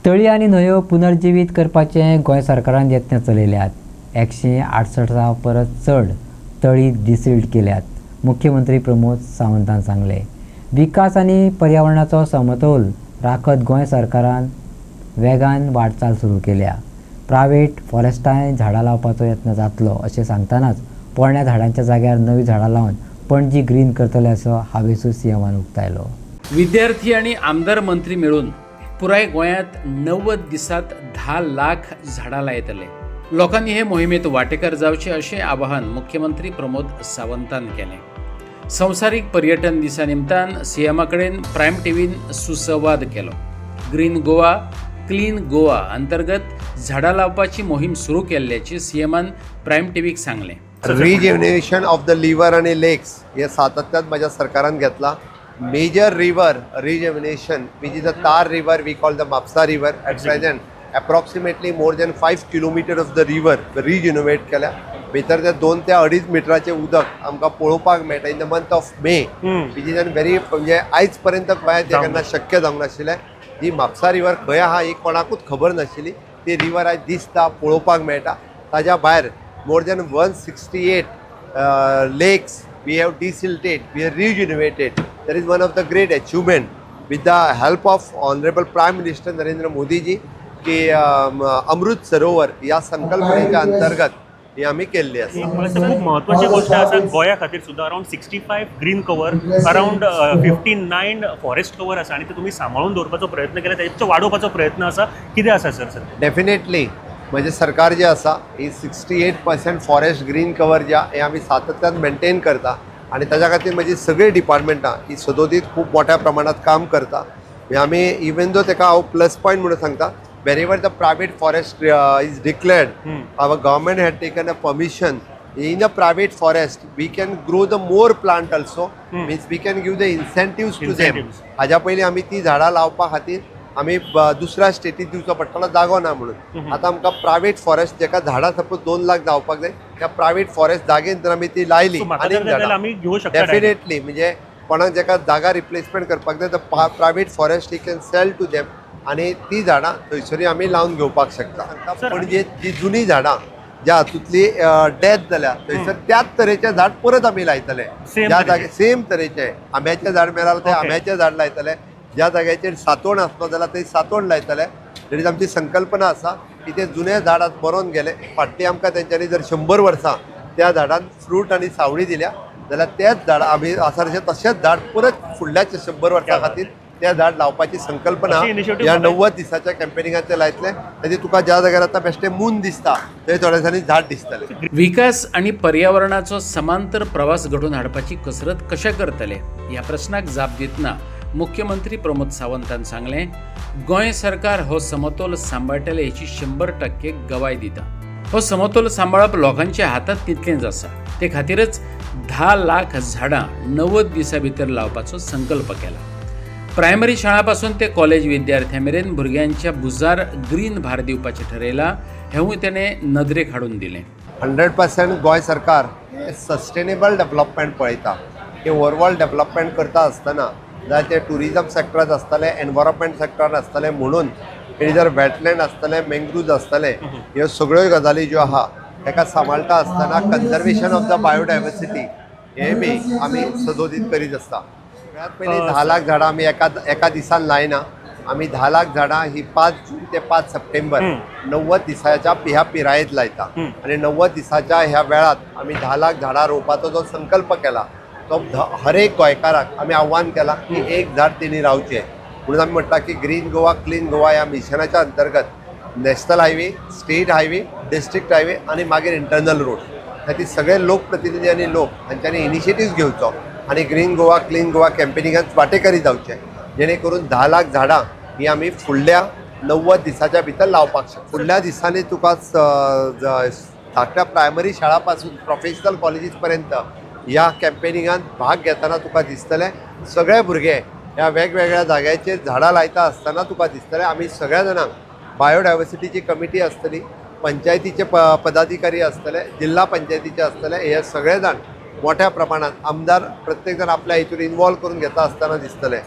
तळी आणि न्हंयो पुनर्जीवीत करपाचे गोंय सरकारान यत्न चलयल्यात। 168 परस चड तळी डिसिल्ड केल्यात। मुख्यमंत्री प्रमोद सावंतान सांगले। विकास आणि पर्यावरणाचो समतोल राखत गोंय सरकारान वेगान वाटचाल सुरू केल्या। प्रायव्हेट फॉरेस्टांय झाडां लावपाचो यत्न जातलो अशें सांगतानाच पोरण्या झाडांच्या जाग्यार नवी झाडां लावन पणजी ग्रीन करतले असो हावेसू सीएमान उक्तायलो। विद्यार्थी आणि आमदार मंत्री मिळून पुराय गोंयांत 90 दिसात 10 लाख झाडां लायतले। लोकांनी हे मोहिमेत वांटेकार जावचे अशें आवाहन मुख्यमंत्री प्रमोद सावंतान केलें। संवसारीक पर्यटन दिसा निमतान सीएमा कडेन प्रायम टीव्हीन सुसंवाद केलो। ग्रीन गोवा क्लीन गोवा अंतर्गत झाडां लावपाची मोहीम सुरू केल्ल्याची सीएमान प्रायम टीव्हीक सांगलें। रिज्युनेशन ऑफ द लिव्हर आणि लेक्स हे सातत्यात माझ्या सरकारान घेतला। Major river rejuvenation, which is a tar river, we call the Mapsa river at present. Approximately more than 5 kilometers of the river regenerate केल्या। भितर ते 2 ते 2.5 मिटराचे उदक आमकां पळोवपाक मेळटा in the month of May, which is very म्हणजे आयज पर्यंत गोंयांत ते केन्ना शक्य जावंक नाशिल्लें। ही म्हापसा रिवर खंय आहा ही कोणाकूच खबर नाशिल्ली। ती रिवर आयज दिसता पळोवपाक मेळटा। ताज्या भायर more than 168 lakes we have desilted, we have rejuvenated. That is one of the great achievement with the help of Honorable Prime Minister Narendra Modi जी की अमृत सरोवर या संकल्पनेच्या अंतर्गत हे आम्ही केल्ली आसा। खूप महत्वाची गोष्ट आसा गोंया खातीर सुद्धा around 65 green cover, around 59 forest cover आसा आणि ते तुम्ही सांभाळून दवरपाचो प्रयत्न केला, त्याचो वाडोवपाचो प्रयत्न आसा, कितें आसा सर? डेफिनेटली म्हणजे सरकार जे आसा ही 68% फॉरेस्ट ग्रीन कवर जे हे आम्ही सातत्यान मेंटेन करता आणि त्याच्या खातीर म्हणजे सगळी डिपार्टमेंटां ही सदोदीत खूप मोठ्या प्रमाणात काम करता। आम्ही इवन दो तेका हांव प्लस पॉयंट म्हणून सांगता, wherever the private forest is declared, our government had taken a permission in the private forest we can grow the more plant also, means we can give the incentives to them। हाज्या पयलीं आमी ती झाडां लावपा खातीर आमी दुसऱ्या स्टेटीत दिवचो पडटालो जागो ना म्हणून। आतां आमकां प्रायवेट फॉरेस्ट जेका झाडां सपोज 2 लाख जावपाक जाय त्या प्रायवेट फॉरेस्ट जागेन जर आमी ती लायली आनी डेफिनेटली म्हणजे कोणाक जेका जागा रिप्लेसमेंट करपाक जाय तर प्रायवेट फॉरेस्ट ही कॅन सेल टू देम आणि ती झाडां थंयसरी आमी लावन घेवपाक शकता। म्हणजे जी जुनी झाडां ज्या हातूंतली डेथ जाल्या थंयसर त्याच तरेचे झाड परत आमी लायतले। ज्या जागे सेम तरेचे आंब्याचें झाड मेळ्ळां थंय आंब्याचें झाड लायतले, ज्या जाग्याचेर सातोण आसलो जाल्यार थंय सातोण लायतले। तरी आमची संकल्पना आसा की ते जुने झाड आज मरोन गेले, फाटली आमकां तेंच्यांनी जर 100 वर्सां त्या झाडांक फ्रूट आनी सावळी दिल्या जाल्यार तेच झाड आमी आसा तशेंच झाड परत फुडल्या 100 वर्सां खातीर त्या झाड लावपाची संकल्पना या 90 दिसाच्या कॅम्पेनिंगाचे लायतले। ताजी तुका ज्या जाग्यार आतां बेश्टें मून दिसता थंय थोड्या दिसांनी झाड दिसतलें। विकास आणि पर्यावरणाचो समांतर प्रवास घडोवन हाडपाची कसरत कशें करतले ह्या प्रश्नाक जाप दितना मुख्यमंत्री प्रमोद सावंतान सांगलें, गोंय सरकार हो समतोल सांबाळटले हेची 100% गवाय दिता। हो समतोल सांबाळप लोकांच्या हातात तितलेंच आसा, ते खातीरच 10 लाख झाडां 90 दिसां भितर लावपाचो संकल्प केला। प्रायमरी शाळांपासून ते कॉलेज विद्यार्थ्यां मेरेन भुरग्यांच्या भुजार ग्रीन भार दिवपाचें ठरयलां, हेंवूय तेणें नदरेक हाडून दिलें। 100% गोंय सरकार सस्टेनेबल डेव्हलपमेंट पळयता। हे ओवरऑल डेव्हलपमेंट करता आसतना जाल्यार ते टुरिजम सेक्टरांत आसतले, एनवायरमेंट सेक्टरांत आसतले, म्हणून हे जर वेटलँड आसतले, मँग्रुव्ज आसतले, ह्यो सगळ्यो गजाली ज्यो आहा ताका सांबाळटा आसतना कन्जर्वेशन ऑफ द बायोडायवर्सिटी हे बी आमी सदोदीत करीत आसता। सगळ्यांत पयलीं 10 लाख झाडां आमी एका दिसान लायना, आमी 10 लाख झाडां ही 5 जून ते 5 सप्टेंबर 90 दिसाच्या ह्या पिरायेंत लायता आणि 90 दिसाच्या ह्या वेळात आमी 10 लाख झाडां रोवपाचो जो संकल्प केला तो हर एक गोंयकाराक आमी आव्हान केला की एक झाड तेणी रावचें। म्हणून आमी म्हटलां की ग्रीन गोवा क्लीन गोवा ह्या मिशनाच्या अंतर्गत national highway, state highway, district highway आणि मागीर इंटरनल रोड खातीर सगळे लोकप्रतिनिधी आनी लोक हांच्यांनी इनिशिएटिव्ह घेवचो आणि ग्रीन गोवा क्लीन गोवा कॅम्पेनिंगांत वांटेकारी जावचे, जेणे करून 10 लाख झाडां ही आमी फुडल्या 90 दिसाच्या भितर लावपाक शकता। फुडल्या दिसांनी तुका धाकट्या प्रायमरी शाळा पासून प्रोफेशनल कॉलेजीस पर्यंत ह्या कॅम्पेनिंगांत भाग घेतना तुका दिसतले सगळे भुरगे ह्या वेगवेगळ्या जाग्याचेर झाडां लायता आसतना तुका दिसतलें। आमी सगळ्या जाणांक बायोडायवर्सिटीची कमिटी आसतली, पंचायतीचे पदाधिकारी आसतले, जिल्हा पंचायतीचे आसतले, हे सगळे जाण मोठ्या प्रमाणात आमदार प्रत्येक जण आपल्या हितून इन्वॉल्व करून घेता आसतना दिसतले।